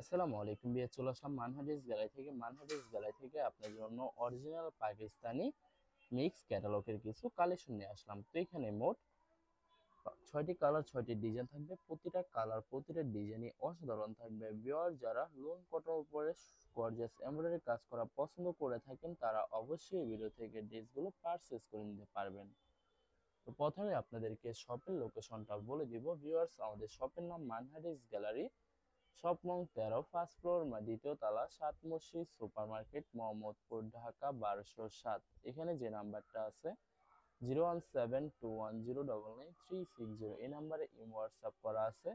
আসসালামু আলাইকুম বিয়ে চলে আসলাম মানহাটিস গ্যালারি থেকে আপনার জন্য অরিজিনাল পাকিস্তানি মিক্স ক্যাটালগের কিছু কালেকশন নিয়ে আসলাম। তো এখানে মোট 6টি কালার 6টি ডিজাইন থাকবে। প্রতিটা কালার প্রতিটা ডিজাইনই অসাধারণ থাকবে। ভিউয়ার যারা লোন কটনের উপরে গর্জিয়াস এমব্রয়ডারি কাজ করা পছন্দ করে থাকেন তারা অবশ্যই এই ভিডিও থেকে ড্রেসগুলো পারচেজ করে নিতে পারবেন। তো প্রথমে আপনাদেরকে শপের লোকেশনটা বলে দিব। ভিউয়ার্স, আমাদের শপের নাম মানহাটিস গ্যালারি, শপ নং 13, ফার্স্ট ফ্লোর, দ্বিতীয় তলা, 7 মসজিদ সুপার মার্কেট, মোহাম্মদপুর, ঢাকা 1207। এখানে যে নাম্বারটা আছে 01721099360, এই নাম্বারে হোয়াটসঅ্যাপ করা আছে।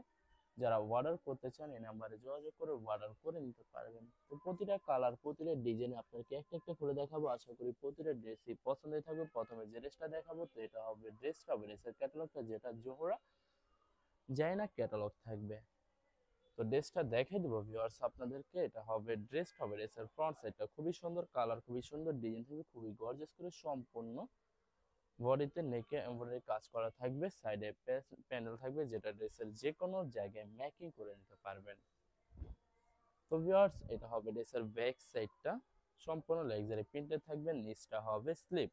যারা অর্ডার করতে চান এই নাম্বারে যোগাযোগ করে অর্ডার করে নিতে পারবেন। তো প্রতিটা কালার প্রতিটা ডিজাইন আপনাকে একটা একটা করে দেখাবো। আশা করি প্রতিটা ড্রেসই পছন্দের থাকবে। প্রথমে যে ড্রেসটা দেখাবো তো এটা হবে ড্রেসের ক্যাটালগটা, যেটা জোহরা যায় না ক্যাটালগ থাকবে। তো ড্রেসটা দেখাই দেবো ভিউয়ার্স আপনাদেরকে। এটা হবে ড্রেসের ফ্রন্ট সাইডটা খুবই সুন্দর, কালার খুবই সুন্দর, ডিজাইন থাকবে খুবই গর্জিয়াস করে সম্পূর্ণ। বডিতে নেকে এমব্রয়ডারি কাজ করা থাকবে, সাইডে প্যানেল থাকবে যেটা ড্রেসের যে কোনো জায়গায় ম্যাকিং করে নিতে পারবেন। তো ভিউয়ার্স, এটা হবে ড্রেসের ব্যাক সাইডটা, সম্পূর্ণ লাক্সারি প্রিন্টেড থাকবে। নিচটা হবে স্লিপ,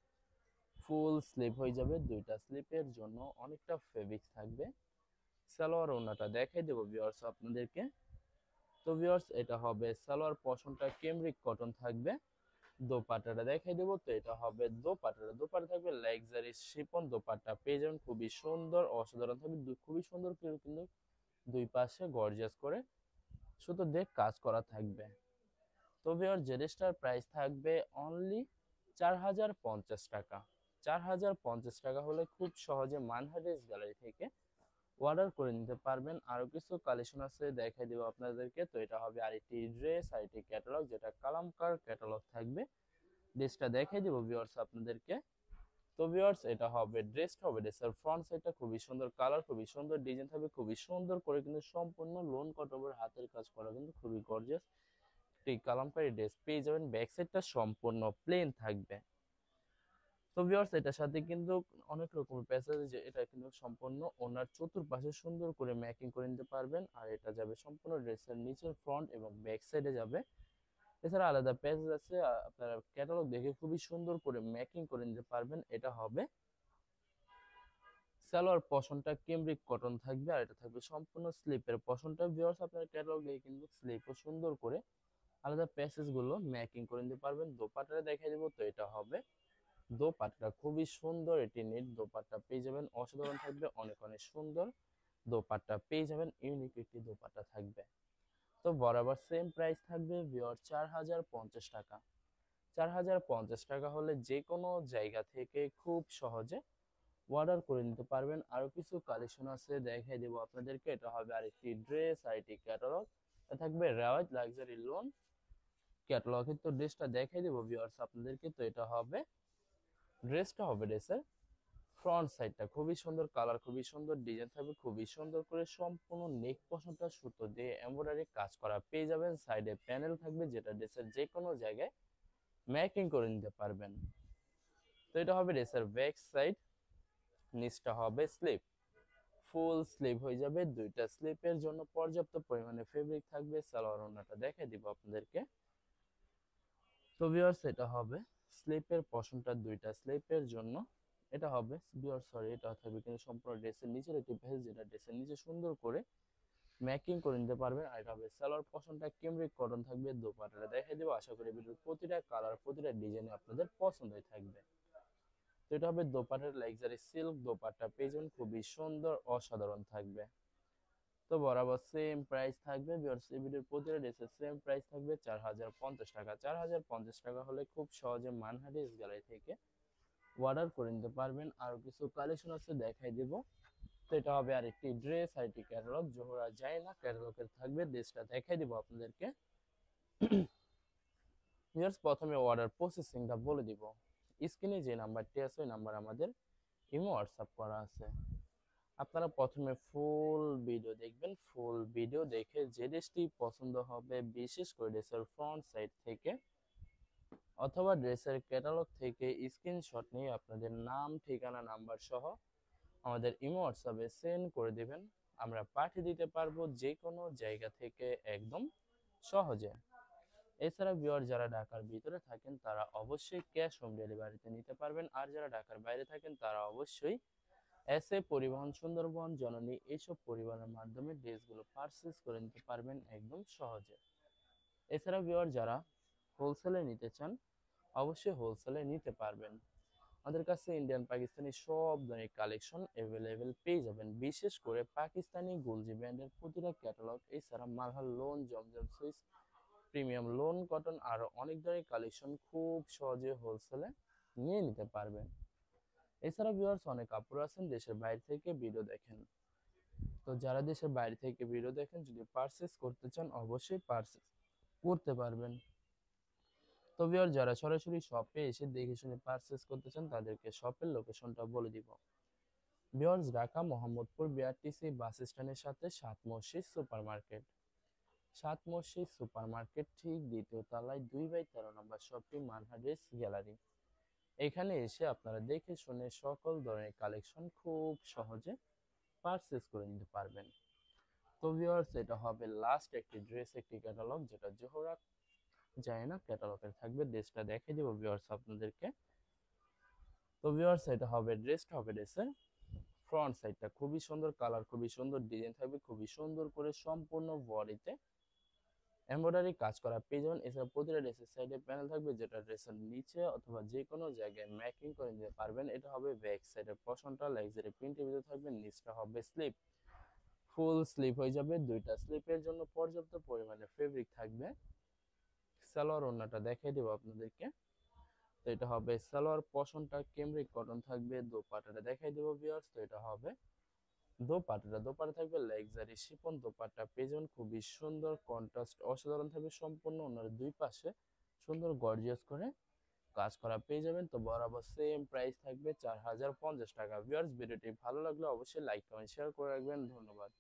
ফুল স্লিপ হয়ে যাবে। দুইটা স্লিপের জন্য অনেকটা ফেব্রিক্স থাকবে। সালোয়ার ওড়নাটা দেখাই দেবো ভিউয়ার্স আপনাদেরকে। তো ভিউয়ার্স, এটা হবে সালোয়ার পশমটা কেমব্রিক কটন থাকবে। দোপাট্টাটা দেখাই দেবো। তো এটা হবে দোপাট্টা থাকবে লাক্সারি শিফন দোপাট্টা পেয়ে যাবেন, খুবই সুন্দর অসাধারণ থাকবে। খুবই সুন্দর করে কিন্তু দুই পাশে গর্জিয়াস করে সুতো দিয়ে কাজ করা থাকবে। তো ভিউয়ার্স, ড্রেসটার প্রাইস থাকবে অনলি 4050 টাকা। 4050 টাকা হলে খুব সহজে মানহাটিস গ্যালারি থেকে অর্ডার করে নিতে পারবেন। আরো কিছু কালেকশন আছে দেখাই দেবো আপনাদেরকে। তো এটা হবে আরেকটি ড্রেস, আরেকটি ক্যাটালগ, যেটা কালামকার ক্যাটালগ থাকবে। ড্রেসটা দেখাই দেবো ভিউয়ার্স আপনাদেরকে। তো ভিউয়ার্স, এটা হবে ড্রেসের ফ্রন্ট সাইডটা খুবই সুন্দর, কালার খুবই সুন্দর, ডিজাইন থাকবে খুবই সুন্দর করে কিন্তু সম্পূর্ণ লোন কটনের হাতের কাজ করা কিন্তু খুবই গর্জিয়াস একটি কালামকারী ড্রেস পেয়ে যাবেন। ব্যাক সাইডটা সম্পূর্ণ প্লেন থাকবে। তো ভিউয়ার্স, এটার সাথে কিন্তু অনেক রকমের প্যাচেস, যে এটা কিন্তু সম্পূর্ণ ওনার চতুর্পাশে সুন্দর করে ম্যাকিং করে নিতে পারবেন। আর এটা যাবে সম্পূর্ণ ড্রেসের নিচের ফ্রন্ট এবং ব্যাক সাইডে যাবে। এছাড়া আলাদা প্যাচেস আছে, আপনারা ক্যাটালগ দেখে খুবই সুন্দর করে ম্যাকিং করে নিতে পারবেন। এটা হবে সালোয়ার পশনটা কেমব্রিক কটন থাকবে, আর এটা থাকবে সম্পূর্ণ স্লিপের পশনটা। ভিউয়ার্স, আপনারা ক্যাটালগ দেখে কিন্তু স্লিপও সুন্দর করে আলাদা প্যাচেস গুলো ম্যাকিং করে নিতে পারবেন। দোপাট্টাটা দেখাই দেবো। তো এটা হবে দোপাট্টা খুবই সুন্দর, এটি নেট দোপাট্টা পেয়ে যাবেন, অসাধারণ থাকবে, অনেক অনেক সুন্দর দোপাট্টা পেয়ে যাবেন, ইউনিক একটি দোপাট্টা থাকবে। তো বরাবর সেম প্রাইস থাকবে ভিওর 4050 টাকা। 4050 টাকা হলে যে কোনো জায়গা থেকে খুব সহজে অর্ডার করে নিতে পারবেন। আরো কিছু কালেকশন আছে দেখাই দেবো আপনাদেরকে। এটা হবে আরেকটি ড্রেস, আরেকটি ক্যাটালগ, থাকবে রেওয়াজ লাক্সারি লোন ক্যাটালগের। তো ড্রেসটা দেখাই দেবো ভিউয়ার্স আপনাদেরকে। তো এটা হবে ড্রেসের ফ্রন্ট সাইডটা খুবই সুন্দর, কালার খুবই সুন্দর, ডিজাইন থাকবে খুবই সুন্দর করে সম্পূর্ণ নেক পশনটা সুতো দিয়ে এমব্রয়ডারি কাজ করা পেয়ে যাবেন। সাইডে প্যানেল থাকবে যেটা ড্রেসের যে কোনো জায়গায় ম্যাকিং করে নিতে পারবেন। তো এটা হবে ড্রেসের ব্যাক সাইড। নিচটা হবে স্লিপ, ফুল স্লিভ হয়ে যাবে। দুইটা স্লিপের জন্য পর্যাপ্ত পরিমাণে ফেব্রিক থাকবে। সালোয়ার ওড়নাটা দেখাই দিব আপনাদেরকে। তো ভিউয়ার্স, এটা হবে স্লিপের পশনটা দুইটা স্লিপের জন্য। এটা হবে ভিউয়ার্স, সরি, এটা থাকবে কিন্তু সম্পূর্ণ ড্রেসের নিচের একটি ভেজ, যেটা ড্রেসের নিচে সুন্দর করে ম্যাকিং করে নিতে পারবেন। আর এটা হবে সালোয়ার পশনটা কেমব্রিক কটন থাকবে। দোপাট্টাটা দেখাই দেবো। আশা করি ভিডিওর প্রতিটা কালার প্রতিটা ডিজাইনে আপনাদের পছন্দই থাকবে। তো এটা হবে দোপাট্টার লাক্সারি সিল্ক দোপাট্টা পেয়ে যাবেন, খুবই সুন্দর অসাধারণ থাকবে। তো বরাবর সেম প্রাইস থাকবে ভিউয়ার্স, এই ভিডিওর প্রতিটা ড্রেসের সেম প্রাইস থাকবে 4050 টাকা। 4050 টাকা হলে খুব সহজে মানহাটিস গ্যালারি থেকে অর্ডার করে নিতে পারবেন। আর কিছু কালেকশন আছে দেখাই দেব। তো এটা হবে আরেকটি ড্রেস, আরেকটি ক্যাটালগ, জোহরা যায় না ক্যাটালগের থাকবে। ড্রেসটা দেখাই দিব আপনাদেরকে। ভিউয়ার্স, প্রথমে অর্ডার প্রসেসিংটা বলে দিব। স্ক্রিনে যে নাম্বারটি আছে ওই নাম্বার আমাদের ইমো হোয়াটসঅ্যাপ করা আছে। আপনারা প্রথমে ফুল ভিডিও দেখবেন। ফুল ভিডিও দেখে যে ড্রেসটি পছন্দ হবে, বিশেষ করে ড্রেসের ফ্রন্ট সাইড থেকে অথবা ড্রেসের ক্যাটালগ থেকে স্ক্রিনশট নিয়ে আপনাদের নাম, ঠিকানা, নাম্বার সহ আমাদের ইমো হোয়াটসঅ্যাপে সেন্ড করে দিবেন। আমরা পাঠিয়ে দিতে পারবো যে কোনো জায়গা থেকে একদম সহজে। এছাড়া ভিউয়ার যারা ঢাকার ভিতরে থাকেন তারা অবশ্যই ক্যাশ হোম ডেলিভারিতে নিতে পারবেন, আর যারা ঢাকার বাইরে থাকেন তারা অবশ্যই এসএ পরিবহন, সুন্দরবন, জননী এইসব পরিবহনের মাধ্যমে ড্রেসগুলো পারচেজ করে নিতে পারবেন একদম সহজে। এছাড়া ভিউয়ার যারা হোলসেলে নিতে চান অবশ্যই হোলসেলে নিতে পারবেন। আমাদের কাছে ইন্ডিয়ান পাকিস্তানি সব ধরনের কালেকশন অ্যাভেলেবেল পেয়ে যাবেন, বিশেষ করে পাকিস্তানি গুলজি ব্র্যান্ডের প্রতিটা ক্যাটালগ, এছাড়া মালহার লোন, জমজম সুইস, প্রিমিয়াম লোন, কটন, আরো অনেক ধরনের কালেকশন খুব সহজে হোলসেলে নিয়ে নিতে পারবেন। এছাড়া ভিউয়ার্স অনেক আপুরা আছেন দেশের বাইরে থেকে ভিডিও দেখেন, তো যারা দেশের বাইরে থেকে ভিডিও দেখেন যদি পারচেজ করতে চান অবশ্যই পারচেজ করতে পারবেন। তো ভিউয়ার যারা সরাসরি শপে এসে দেখে শুনে পারচেজ করতে চান তাদেরকে শপের লোকেশনটা বলে দিব। ভিউয়ার্স ঢাকা মোহাম্মদপুর বিআরটিসি বাস স্ট্যান্ডের সাথে সাত মসজিদ সুপার মার্কেট, সাত মসজিদ সুপার মার্কেট ঠিক দ্বিতীয় তলায় 2/13 নম্বর শপটি মানহা ড্রেস গ্যালারি। এখানে এসে আপনারা দেখে শুনে সকল ধরনের কালেকশন খুব সহজে পারচেজ করে নিতে পারবেন। তো ভিউয়ার্স এটা হবে লাস্ট একটি ড্রেস, একটি ক্যাটালগ যেটা জোহরা যায় না ক্যাটালগে থাকবে, ড্রেসটা দেখিয়ে দেবো ভিউয়ার্স আপনাদেরকে। তো ভিউয়ার্স এটা হবে ড্রেসটা হবে ড্রেসের ফ্রন্ট সাইডটা খুবই সুন্দর, কালার খুবই সুন্দর, ডিজাইন থাকবে খুবই সুন্দর করে সম্পূর্ণ বডিতে এমব্রয়ডারি কাজ করা পেয়ে যাবেন। এছাড়া প্রতিটা ড্রেসের সাইডে প্যানেল থাকবে যেটা ড্রেসের নিচে অথবা যে কোনো জায়গায় ম্যাকিং করে নিতে পারবেন। এটা হবে ব্যাক সাইডের পশনটা লাক্সারি প্রিন্টের ভিতরে থাকবে, নিচটা হবে স্লিপ, ফুল স্লিপ হয়ে যাবে। দুইটা স্লিপের জন্য পর্যাপ্ত পরিমাণে ফেব্রিক থাকবে। সালোয়ার ওড়নাটা দেখিয়ে দেবো আপনাদেরকে। তো এটা হবে সালোয়ার, পশনটা ক্যামরিক কটন থাকবে। দোপাট্টাটা দেখাই দেবো ভিউয়ার্স। তো এটা হবে দোপাট্টা থাকবে লাক্সারি শিফন দোপাট্টা পেজন, খুবই সুন্দর কন্ট্রাস্ট অসাধারণ থাকবে সম্পূর্ণ। ওনার দুই পাশে সুন্দর গর্জিয়াস করে কাজ করা পেয়ে যাবেন। তো বরাবর সেম প্রাইস থাকবে 4050 টাকা। ভিউয়ার্স ভিডিওটি ভালো লাগলে অবশ্যই লাইক কমেন্ট শেয়ার করে রাখবেন। ধন্যবাদ।